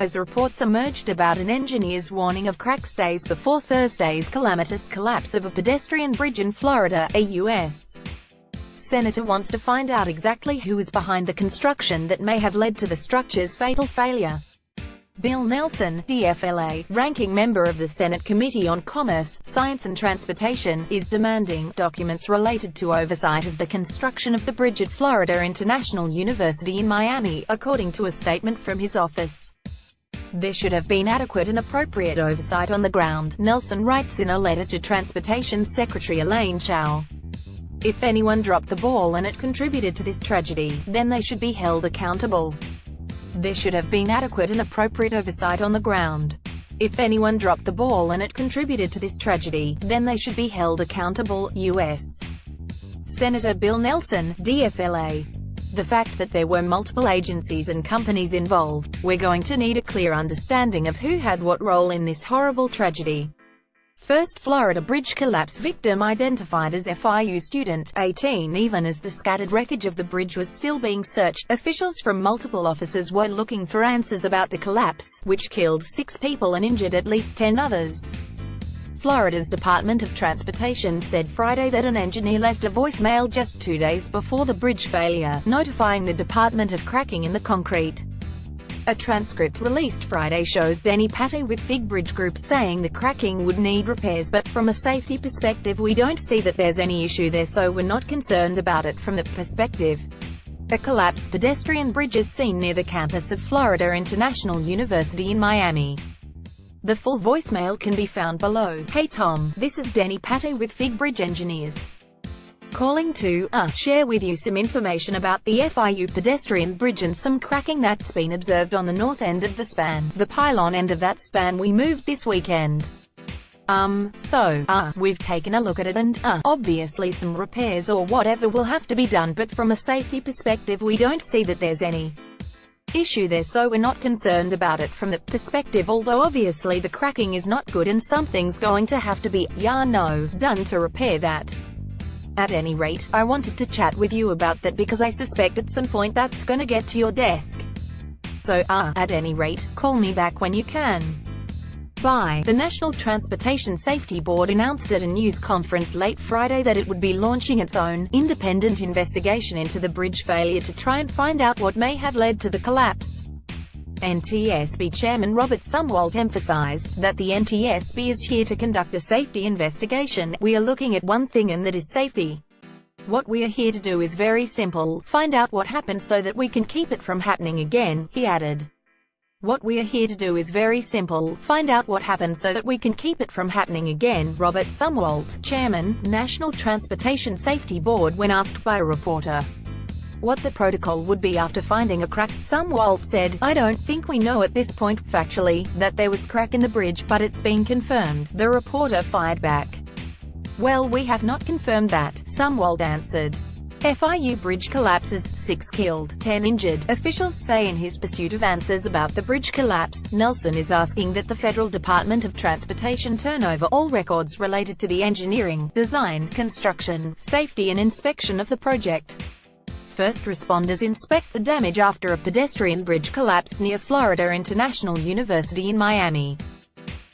as reports emerged about an engineer's warning of crack days before Thursday's calamitous collapse of a pedestrian bridge in Florida. A U.S. senator wants to find out exactly who is behind the construction that may have led to the structure's fatal failure. Bill Nelson, DFLA, ranking member of the Senate Committee on Commerce, Science and Transportation, is demanding documents related to oversight of the construction of the bridge at Florida International University in Miami, according to a statement from his office. There should have been adequate and appropriate oversight on the ground, Nelson writes in a letter to Transportation Secretary Elaine Chao. If anyone dropped the ball and it contributed to this tragedy, then they should be held accountable. There should have been adequate and appropriate oversight on the ground. If anyone dropped the ball and it contributed to this tragedy, then they should be held accountable. U.S. Senator Bill Nelson, DFLA. The fact that there were multiple agencies and companies involved, we're going to need a clear understanding of who had what role in this horrible tragedy. First Florida bridge collapse victim identified as FIU student, 18. Even as the scattered wreckage of the bridge was still being searched, officials from multiple offices were looking for answers about the collapse, which killed 6 people and injured at least 10 others. Florida's Department of Transportation said Friday that an engineer left a voicemail just 2 days before the bridge failure, notifying the department of cracking in the concrete. A transcript released Friday shows Denny Pate with Fig Bridge Group saying the cracking would need repairs, but from a safety perspective we don't see that there's any issue there, so we're not concerned about it from that perspective. A collapsed pedestrian bridge is seen near the campus of Florida International University in Miami. The full voicemail can be found below. Hey Tom, this is Denny Pate with Fig Bridge Engineers. Calling to share with you some information about the FIU pedestrian bridge and some cracking that's been observed on the north end of the span. The pylon end of that span we moved this weekend. We've taken a look at it and, obviously some repairs or whatever will have to be done, but from a safety perspective we don't see that there's any issue there, so we're not concerned about it from that perspective, although obviously the cracking is not good and something's going to have to be, done to repair that. At any rate, I wanted to chat with you about that because I suspect at some point that's gonna get to your desk. So, at any rate, call me back when you can. Bye. The National Transportation Safety Board announced at a news conference late Friday that it would be launching its own, independent investigation into the bridge failure to try and find out what may have led to the collapse. NTSB Chairman Robert Sumwalt emphasized that the NTSB is here to conduct a safety investigation. We are looking at one thing, and that is safety. What we are here to do is very simple: find out what happened so that we can keep it from happening again, he added. What we are here to do is very simple: find out what happened so that we can keep it from happening again, Robert Sumwalt, Chairman, National Transportation Safety Board, when asked by a reporter what the protocol would be after finding a crack, Sumwalt said, I don't think we know at this point, factually, that there was crack in the bridge, but it's been confirmed. The reporter fired back. Well, we have not confirmed that, Sumwalt answered. FIU bridge collapses, 6 killed, 10 injured, officials say in his pursuit of answers about the bridge collapse. Nelson is asking that the Federal Department of Transportation turn over all records related to the engineering, design, construction, safety and inspection of the project. First responders inspect the damage after a pedestrian bridge collapsed near Florida International University in Miami.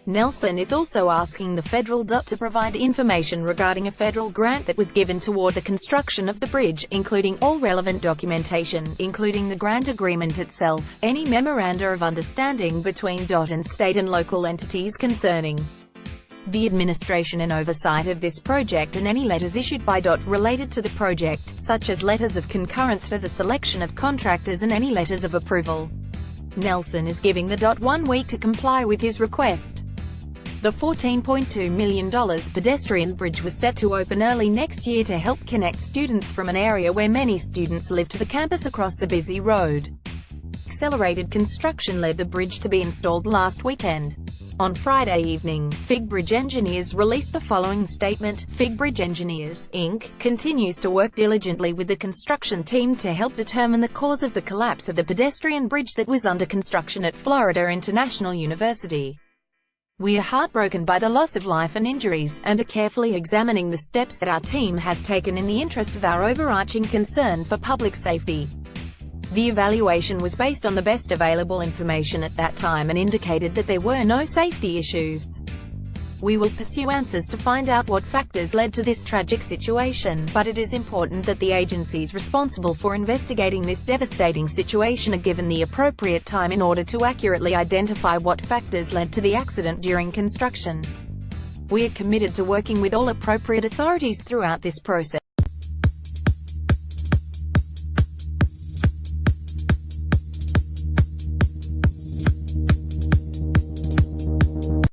Nelson is also asking the federal DOT to provide information regarding a federal grant that was given toward the construction of the bridge, including all relevant documentation, including the grant agreement itself, any memoranda of understanding between DOT and state and local entities concerning the administration and oversight of this project, and any letters issued by DOT related to the project, such as letters of concurrence for the selection of contractors and any letters of approval. Nelson is giving the DOT 1 week to comply with his request. The $14.2 million pedestrian bridge was set to open early next year to help connect students from an area where many students live to the campus across a busy road. Accelerated construction led the bridge to be installed last weekend. On Friday evening, Fig Bridge Engineers released the following statement: Fig Bridge Engineers, Inc., continues to work diligently with the construction team to help determine the cause of the collapse of the pedestrian bridge that was under construction at Florida International University. We are heartbroken by the loss of life and injuries, and are carefully examining the steps that our team has taken in the interest of our overarching concern for public safety. The evaluation was based on the best available information at that time and indicated that there were no safety issues. We will pursue answers to find out what factors led to this tragic situation, but it is important that the agencies responsible for investigating this devastating situation are given the appropriate time in order to accurately identify what factors led to the accident during construction. We are committed to working with all appropriate authorities throughout this process.